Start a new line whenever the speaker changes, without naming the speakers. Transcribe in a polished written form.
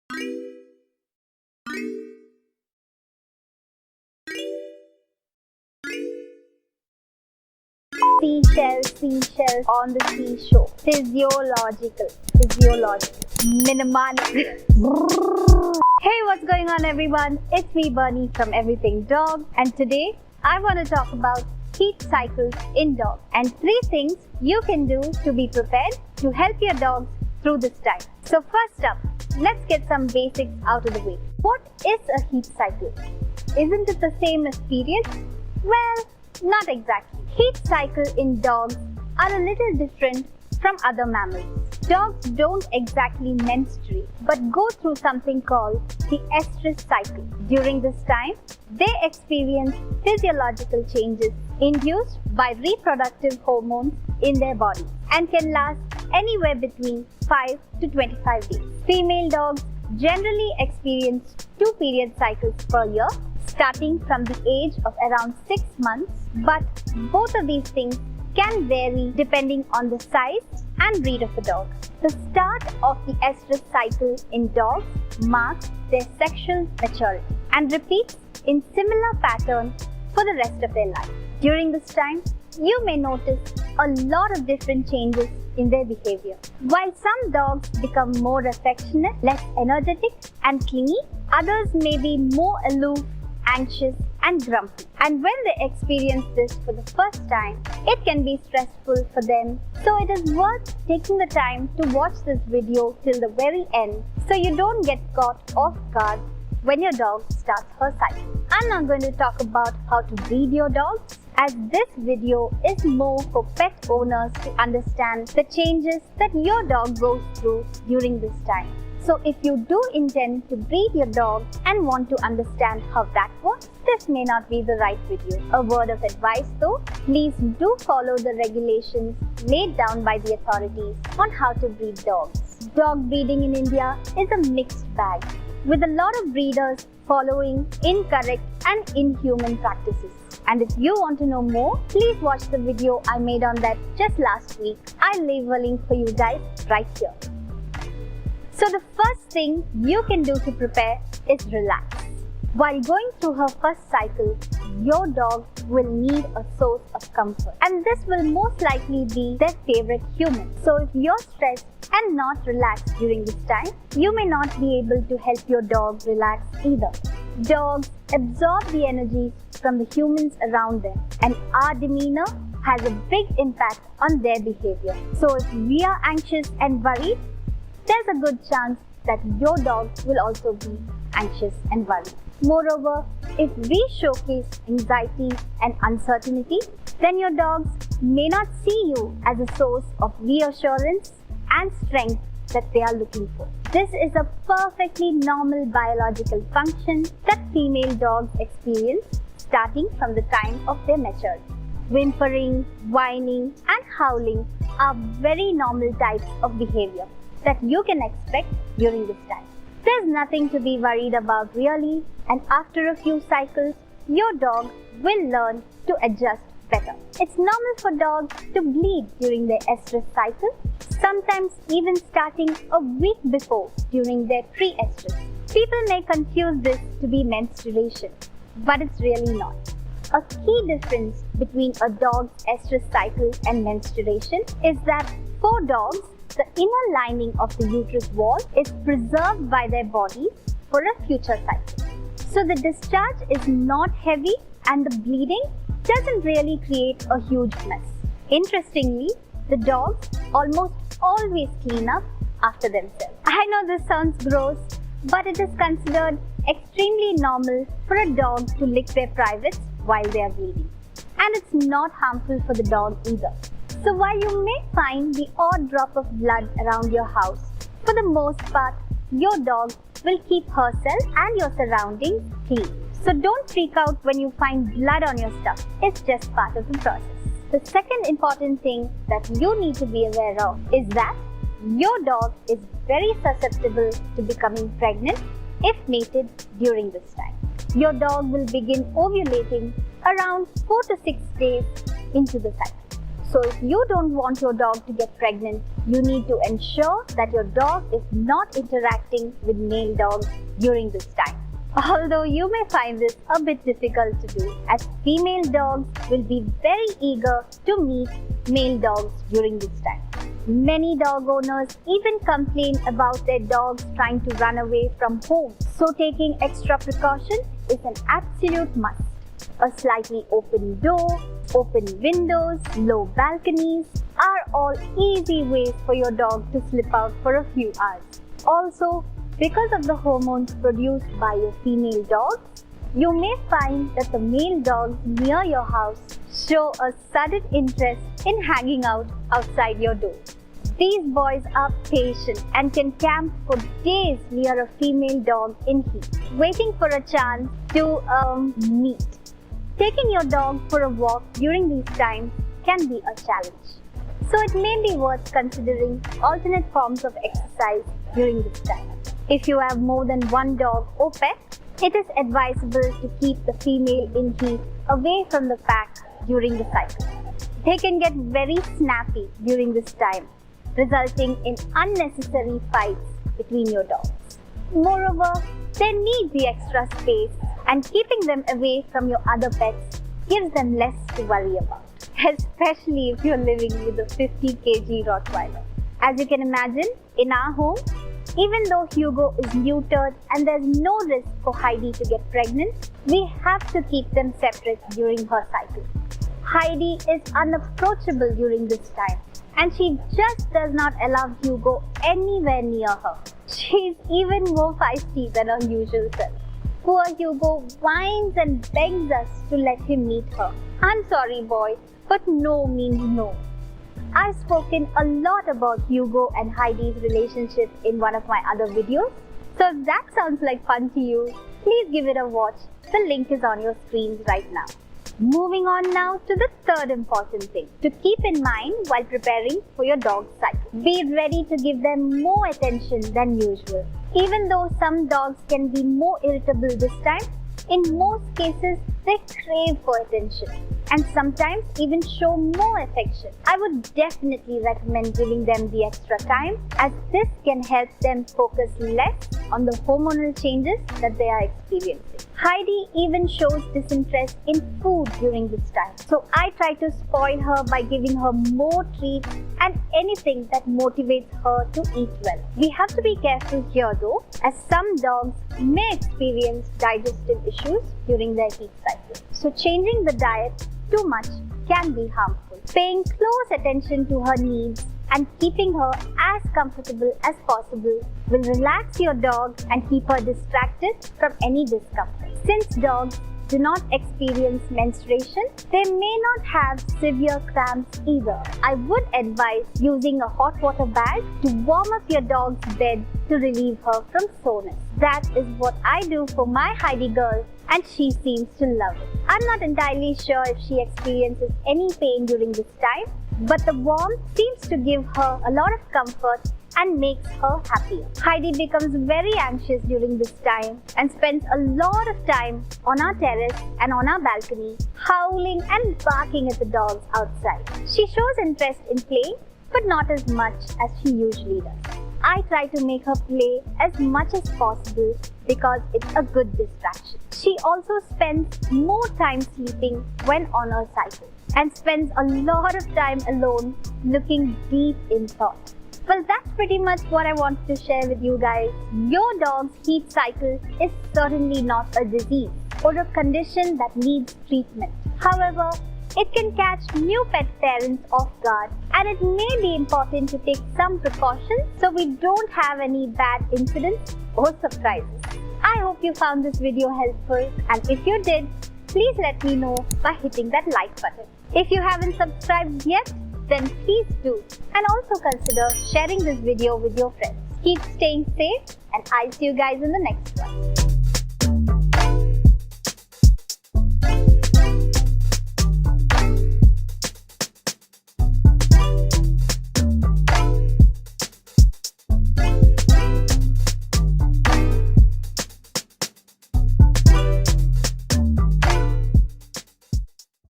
Seashells on the seashore. Physiological, mnemonic. Hey, what's going on everyone? It's me Bernie from Everything Dog, and today I want to talk about heat cycles in dogs and 3 things you can do to be prepared to help your dogs through this time. So first up, let's get some basics out of the way. What is a heat cycle? Isn't it the same as periods? Well, not exactly. Heat cycle in dogs are a little different from other mammals. Dogs don't exactly menstruate, but go through something called the estrus cycle. During this time, they experience physiological changes induced by reproductive hormones in their body and can last anywhere between 5 to 25 days. Female dogs generally experience 2 period cycles per year, starting from the age of around 6 months, but both of these things can vary depending on the size and breed of the dog. The start of the estrus cycle in dogs marks their sexual maturity and repeats in similar pattern for the rest of their life. During this time, you may notice a lot of different changes in their behavior. While some dogs become more affectionate, less energetic and clingy, others may be more aloof, anxious and grumpy. And when they experience this for the first time, it can be stressful for them. So it is worth taking the time to watch this video till the very end so you don't get caught off guard when your dog starts her cycle. I'm not going to talk about how to breed your dogs, as this video is more for pet owners to understand the changes that your dog goes through during this time. So if you do intend to breed your dog and want to understand how that works, this may not be the right video. A word of advice though, please do follow the regulations laid down by the authorities on how to breed dogs. Dog breeding in India is a mixed bag, with a lot of breeders following incorrect and inhuman practices. And if you want to know more, please watch the video I made on that just last week. I'll leave a link for you guys right here. So the first thing you can do to prepare is relax. While going through her first cycle, your dog will need a source of comfort, and this will most likely be their favorite human. So if you're stressed and not relaxed during this time, you may not be able to help your dog relax either. Dogs absorb the energies from the humans around them, and our demeanor has a big impact on their behavior. So if we are anxious and worried, there's a good chance that your dog will also be anxious and worried. Moreover, if we showcase anxiety and uncertainty, then your dogs may not see you as a source of reassurance and strength that they are looking for. This is a perfectly normal biological function that female dogs experience starting from the time of their maturity. Whimpering, whining, and howling are very normal types of behavior that you can expect during this time. There's nothing to be worried about really, and after a few cycles, your dog will learn to adjust better. It's normal for dogs to bleed during their estrus cycle, sometimes even starting a week before during their pre-estrus. People may confuse this to be menstruation, but it's really not. A key difference between a dog's estrus cycle and menstruation is that for dogs, the inner lining of the uterus wall is preserved by their bodies for a future cycle. So the discharge is not heavy and the bleeding doesn't really create a huge mess. Interestingly, the dogs almost always clean up after themselves. I know this sounds gross, but it is considered extremely normal for a dog to lick their privates while they are bleeding. And it's not harmful for the dog either. So while you may find the odd drop of blood around your house, for the most part, your dog will keep herself and your surroundings clean. So don't freak out when you find blood on your stuff. It's just part of the process. The second important thing that you need to be aware of is that your dog is very susceptible to becoming pregnant if mated during this time. Your dog will begin ovulating around 4 to 6 days into the cycle. So if you don't want your dog to get pregnant, you need to ensure that your dog is not interacting with male dogs during this time. Although you may find this a bit difficult to do, as female dogs will be very eager to meet male dogs during this time. Many dog owners even complain about their dogs trying to run away from home. So taking extra precaution is an absolute must. A slightly open door, open windows, low balconies are all easy ways for your dog to slip out for a few hours. Also, because of the hormones produced by your female dogs, you may find that the male dogs near your house show a sudden interest in hanging out outside your door. These boys are patient and can camp for days near a female dog in heat, waiting for a chance to meet. Taking your dog for a walk during these times can be a challenge. So it may be worth considering alternate forms of exercise during this time. If you have more than one dog or pet, it is advisable to keep the female in heat away from the pack during the cycle. They can get very snappy during this time, resulting in unnecessary fights between your dogs. Moreover, they need the extra space, and keeping them away from your other pets gives them less to worry about, especially if you're living with a 50 kg Rottweiler. As you can imagine, in our home, even though Hugo is neutered and there's no risk for Heidi to get pregnant, we have to keep them separate during her cycle. Heidi is unapproachable during this time, and she just does not allow Hugo anywhere near her. She's even more feisty than her usual self. Poor Hugo whines and begs us to let him meet her. I'm sorry, boy, but no means no. I've spoken a lot about Hugo and Heidi's relationship in one of my other videos. So if that sounds like fun to you, please give it a watch. The link is on your screens right now. Moving on now to the third important thing to keep in mind while preparing for your dog's cycle. Be ready to give them more attention than usual. Even though some dogs can be more irritable this time, in most cases they crave for attention and sometimes even show more affection. I would definitely recommend giving them the extra time, as this can help them focus less on the hormonal changes that they are experiencing. Heidi even shows disinterest in food during this time. So I try to spoil her by giving her more treats and anything that motivates her to eat well. We have to be careful here though, as some dogs may experience digestive issues during their heat cycle. So changing the diet too much can be harmful. Paying close attention to her needs and keeping her as comfortable as possible will relax your dog and keep her distracted from any discomfort. Since dogs do not experience menstruation, they may not have severe cramps either. I would advise using a hot water bag to warm up your dog's bed to relieve her from soreness. That is what I do for my Heidi girl, and she seems to love it. I'm not entirely sure if she experiences any pain during this time, but the warmth seems to give her a lot of comfort and makes her happier. Heidi becomes very anxious during this time and spends a lot of time on our terrace and on our balcony, howling and barking at the dogs outside. She shows interest in playing, but not as much as she usually does. I try to make her play as much as possible because it's a good distraction. She also spends more time sleeping when on her cycle and spends a lot of time alone looking deep in thought. Well, that's pretty much what I wanted to share with you guys. Your dog's heat cycle is certainly not a disease or a condition that needs treatment. However, it can catch new pet parents off guard, and it may be important to take some precautions so we don't have any bad incidents or surprises. I hope you found this video helpful, and if you did, please let me know by hitting that like button. If you haven't subscribed yet, then please do, and also consider sharing this video with your friends. Keep staying safe, and I'll see you guys in the next one.